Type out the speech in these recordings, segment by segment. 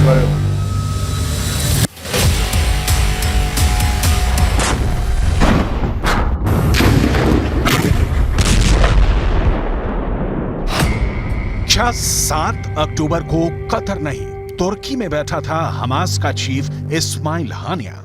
बारे में। क्या 7 अक्टूबर को कतर नहीं तुर्की में बैठा था हमास का चीफ इस्माइल हानिया।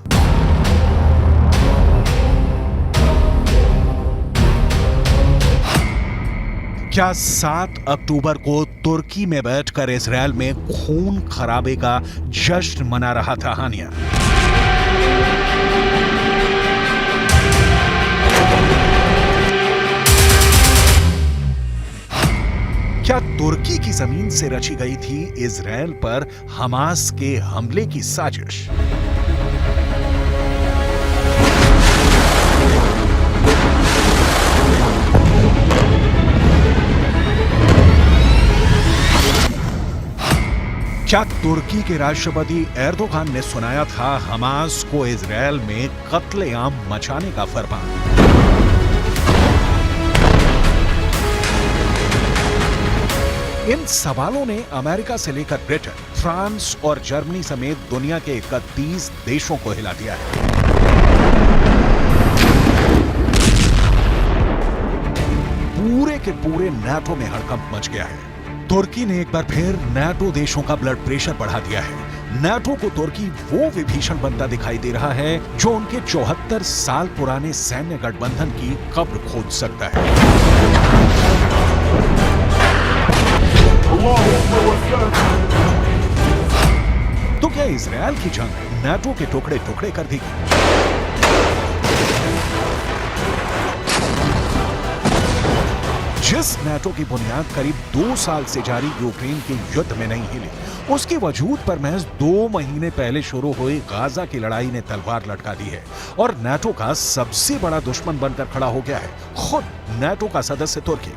क्या 7 अक्टूबर को तुर्की में बैठकर इजरायल में खून खराबे का जश्न मना रहा था हानिया? क्या तुर्की की जमीन से रची गई थी इजरायल पर हमास के हमले की साजिश? क्या तुर्की के राष्ट्रपति एर्दोगान ने सुनाया था हमास को इजरायल में कत्लेआम मचाने का फरमान? इन सवालों ने अमेरिका से लेकर ब्रिटेन, फ्रांस और जर्मनी समेत दुनिया के 31 देशों को हिला दिया है। पूरे के पूरे नाटो में हड़कंप मच गया है। तुर्की ने एक बार फिर नाटो देशों का ब्लड प्रेशर बढ़ा दिया है। नाटो को तुर्की वो विभीषण बनता दिखाई दे रहा है जो उनके 74 साल पुराने सैन्य गठबंधन की कब्र खोद सकता है। तो क्या इजरायल की जंग नाटो के टुकड़े टुकड़े कर देगी? जिस नाटो की बुनियाद करीब 2 साल से जारी यूक्रेन के युद्ध में नहीं हिली, उसके वजूद पर महज 2 महीने पहले शुरू हुई गाजा की लड़ाई ने तलवार लटका दी है और नाटो का सबसे बड़ा दुश्मन बनकर खड़ा हो गया है खुद नाटो का सदस्य तुर्की।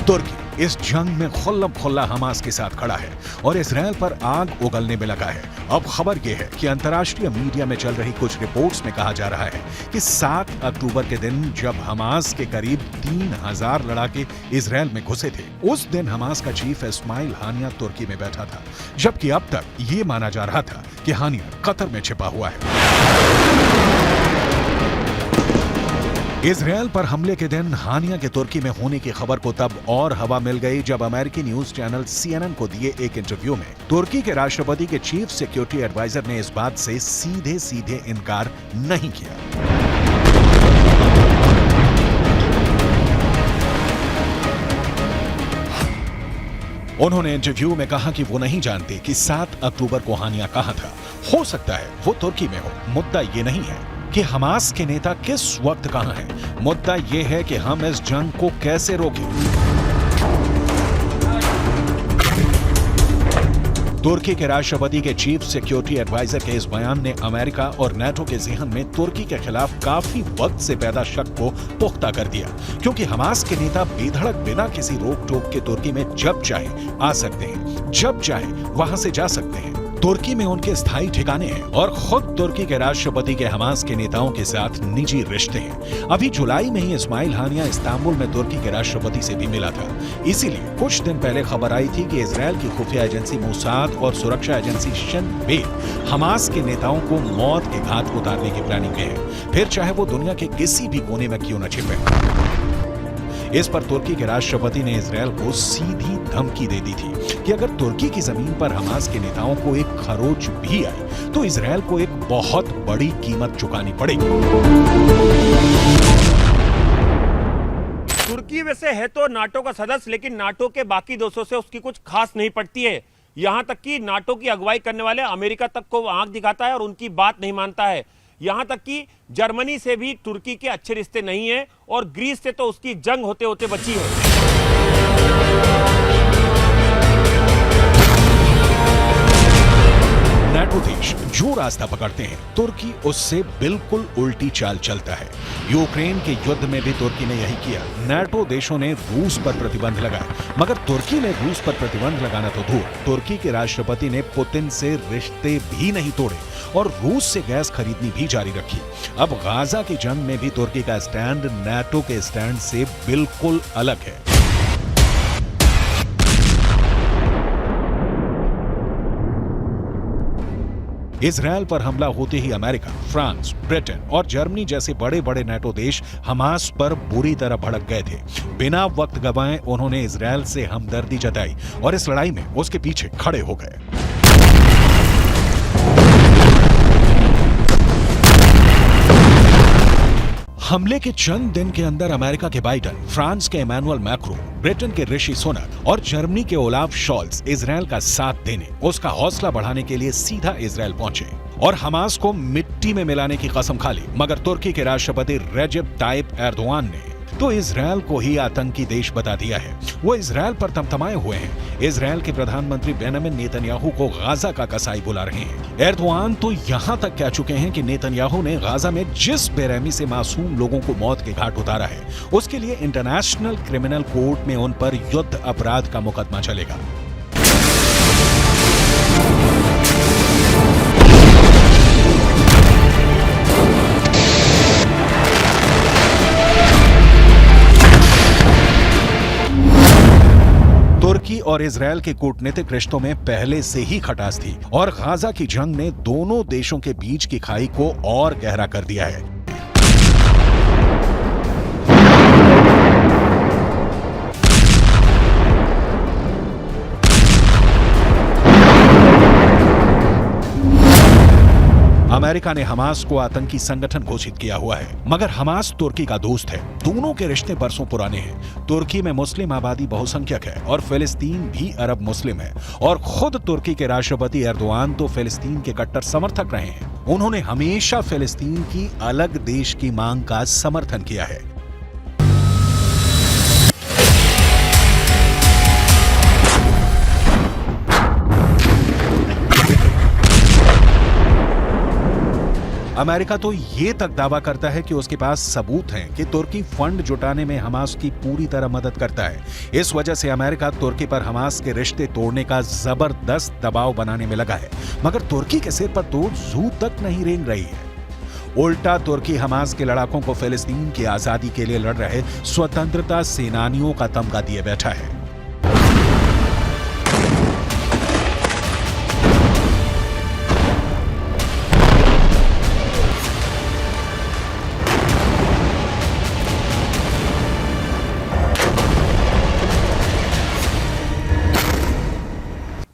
तुर्की इस जंग में खुल्लम खुल्ला हमास के साथ खड़ा है और इजरायल पर आग उगलने में लगा है। अब खबर यह है कि अंतर्राष्ट्रीय मीडिया में चल रही कुछ रिपोर्ट्स में कहा जा रहा है कि 7 अक्टूबर के दिन जब हमास के करीब 3000 लड़ाके इजरायल में घुसे थे, उस दिन हमास का चीफ इस्माइल हानिया तुर्की में बैठा था, जबकि अब तक ये माना जा रहा था कि हानिया कतर में छिपा हुआ है। इजरायल पर हमले के दिन हानिया के तुर्की में होने की खबर को तब और हवा मिल गई जब अमेरिकी न्यूज चैनल CNN को दिए एक इंटरव्यू में तुर्की के राष्ट्रपति के चीफ सिक्योरिटी एडवाइजर ने इस बात से सीधे सीधे इनकार नहीं किया। उन्होंने इंटरव्यू में कहा कि वो नहीं जानते कि 7 अक्टूबर को हानिया कहां था। हो सकता है वो तुर्की में हो। मुद्दा ये नहीं है कि हमास के नेता किस वक्त कहां हैं। मुद्दा यह है कि हम इस जंग को कैसे रोकें। तुर्की के राष्ट्रपति के चीफ सिक्योरिटी एडवाइजर के इस बयान ने अमेरिका और नाटो के ज़हन में तुर्की के खिलाफ काफी वक्त से पैदा शक को पुख्ता कर दिया, क्योंकि हमास के नेता बेधड़क बिना किसी रोक टोक के तुर्की में जब चाहे आ सकते हैं, जब चाहे वहां से जा सकते हैं। तुर्की में उनके स्थायी ठिकाने हैं और खुद तुर्की के राष्ट्रपति के हमास के नेताओं के साथ निजी रिश्ते हैं। अभी जुलाई में ही इस्माइल हानिया इस्तांबुल में तुर्की के राष्ट्रपति से भी मिला था। इसीलिए कुछ दिन पहले खबर आई थी कि इजरायल की खुफिया एजेंसी मोसाद और सुरक्षा एजेंसी शिन बेत हमास के नेताओं को मौत के घाट उतारने की प्लानिंग में है, फिर चाहे वो दुनिया के किसी भी कोने में क्यों न छिपे। इस पर तुर्की के राष्ट्रपति ने इजरायल को सीधी धमकी दे दी थी कि अगर तुर्की की जमीन पर हमास के नेताओं को एक खरोच भी आई तो इजरायल को एक बहुत बड़ी कीमत चुकानी पड़ेगी। तुर्की वैसे है तो नाटो का सदस्य, लेकिन नाटो के बाकी देशों से उसकी कुछ खास नहीं पड़ती है। यहां तक कि नाटो की अगुवाई करने वाले अमेरिका तक को आंख दिखाता है और उनकी बात नहीं मानता है। यहां तक कि जर्मनी से भी तुर्की के अच्छे रिश्ते नहीं है और ग्रीस से तो उसकी जंग होते होते बची है। नाटो देश जो रास्ता पकड़ते हैं तुर्की उससे बिल्कुल उल्टी चाल चलता है। यूक्रेन के युद्ध में भी तुर्की ने यही किया। नाटो देशों ने रूस पर प्रतिबंध लगाए, मगर तुर्की ने रूस पर प्रतिबंध लगाना तो दूर, तुर्की के राष्ट्रपति ने पुतिन से रिश्ते भी नहीं तोड़े और रूस से गैस खरीदनी भी जारी रखी। अब गाजा की जंग में भी तुर्की का स्टैंड नाटो के स्टैंड से बिल्कुल अलग है। इजरायल पर हमला होते ही अमेरिका, फ्रांस, ब्रिटेन और जर्मनी जैसे बड़े बड़े नाटो देश हमास पर बुरी तरह भड़क गए थे। बिना वक्त गंवाए उन्होंने इजरायल से हमदर्दी जताई और इस लड़ाई में उसके पीछे खड़े हो गए। हमले के चंद दिन के अंदर अमेरिका के बाइडेन, फ्रांस के इमैनुअल मैक्रों, ब्रिटेन के ऋषि सुनक और जर्मनी के ओलाफ शॉल्ज इजरायल का साथ देने, उसका हौसला बढ़ाने के लिए सीधा इजरायल पहुंचे और हमास को मिट्टी में मिलाने की कसम खा ली। मगर तुर्की के राष्ट्रपति रेजेप ताइप एर्दोआन ने तो इजरायल को ही आतंकी देश बता दिया है। वो इजरायल पर तमतमाए हुए हैं। इजरायल के प्रधानमंत्री बेंजामिन नेतन्याहू को गाजा का कसाई बुला रहे हैं। एर्दोआन तो यहां तक कह चुके हैं कि नेतन्याहू ने गाजा में जिस बेरहमी से मासूम लोगों को मौत के घाट उतारा है, उसके लिए इंटरनेशनल क्रिमिनल कोर्ट में उन पर युद्ध अपराध का मुकदमा चलेगा। तुर्की और इजरायल के कूटनीतिक रिश्तों में पहले से ही खटास थी और गाजा की जंग ने दोनों देशों के बीच की खाई को और गहरा कर दिया है। अमेरिका ने हमास को आतंकी संगठन घोषित किया हुआ है, मगर हमास तुर्की का दोस्त है। दोनों के रिश्ते बरसों पुराने हैं। तुर्की में मुस्लिम आबादी बहुसंख्यक है और फिलिस्तीन भी अरब मुस्लिम है और खुद तुर्की के राष्ट्रपति एर्दोआन तो फिलिस्तीन के कट्टर समर्थक रहे हैं। उन्होंने हमेशा फिलिस्तीन की अलग देश की मांग का समर्थन किया है। अमेरिका तो ये तक दावा करता है कि उसके पास सबूत हैं कि तुर्की फंड जुटाने में हमास की पूरी तरह मदद करता है। इस वजह से अमेरिका तुर्की पर हमास के रिश्ते तोड़ने का जबरदस्त दबाव बनाने में लगा है, मगर तुर्की के सिर पर तो जू तक नहीं रेंग रही है। उल्टा तुर्की हमास के लड़ाकों को फिलिस्तीन की आजादी के लिए लड़ रहे स्वतंत्रता सेनानियों का तमगा दिए बैठा है।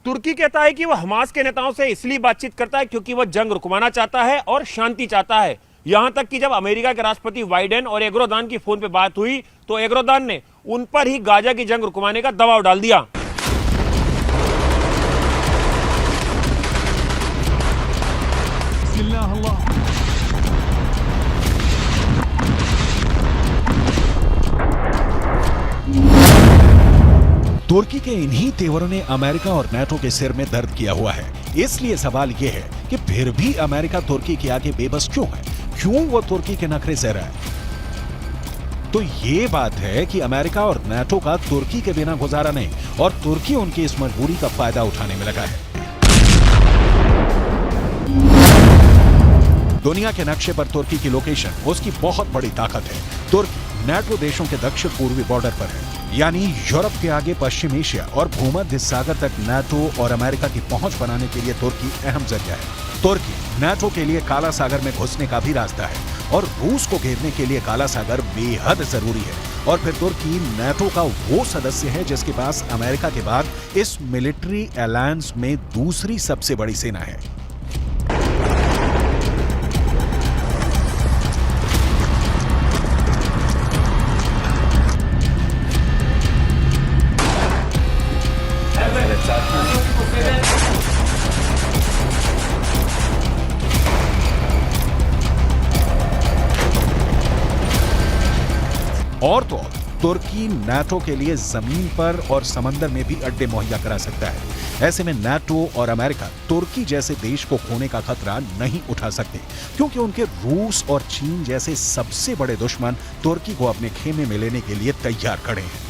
तुर्की कहता है कि वह हमास के नेताओं से इसलिए बातचीत करता है क्योंकि वह जंग रुकवाना चाहता है और शांति चाहता है। यहां तक कि जब अमेरिका के राष्ट्रपति बाइडेन और एर्दोआन की फोन पे बात हुई तो एर्दोआन ने उन पर ही गाजा की जंग रुकवाने का दबाव डाल दिया। तुर्की के इन्हीं तेवरों ने अमेरिका और नाटो के सिर में दर्द किया हुआ है। इसलिए सवाल यह है कि फिर भी अमेरिका तुर्की के आगे बेबस क्यों है? क्यों वो तुर्की के नखरे सह रहा है? तो ये बात है कि अमेरिका और नाटो का तुर्की के बिना गुजारा नहीं और तुर्की उनकी इस मजबूरी का फायदा उठाने में लगा है। दुनिया के नक्शे पर तुर्की की लोकेशन उसकी बहुत बड़ी ताकत है। तुर्की नाटो देशों के दक्षिण पूर्वी बॉर्डर पर है, यानी यूरोप के आगे पश्चिम एशिया और भूमध्य सागर तक नाटो और अमेरिका की पहुंच बनाने के लिए तुर्की अहम जरिया है। तुर्की नाटो के लिए काला सागर में घुसने का भी रास्ता है और रूस को घेरने के लिए काला सागर बेहद जरूरी है। और फिर तुर्की नाटो का वो सदस्य है जिसके पास अमेरिका के बाद इस मिलिट्री अलायंस में दूसरी सबसे बड़ी सेना है। और तो तुर्की नाटो के लिए जमीन पर और समंदर में भी अड्डे मुहैया करा सकता है। ऐसे में नाटो और अमेरिका तुर्की जैसे देश को खोने का खतरा नहीं उठा सकते, क्योंकि उनके रूस और चीन जैसे सबसे बड़े दुश्मन तुर्की को अपने खेमे में लेने के लिए तैयार खड़े हैं।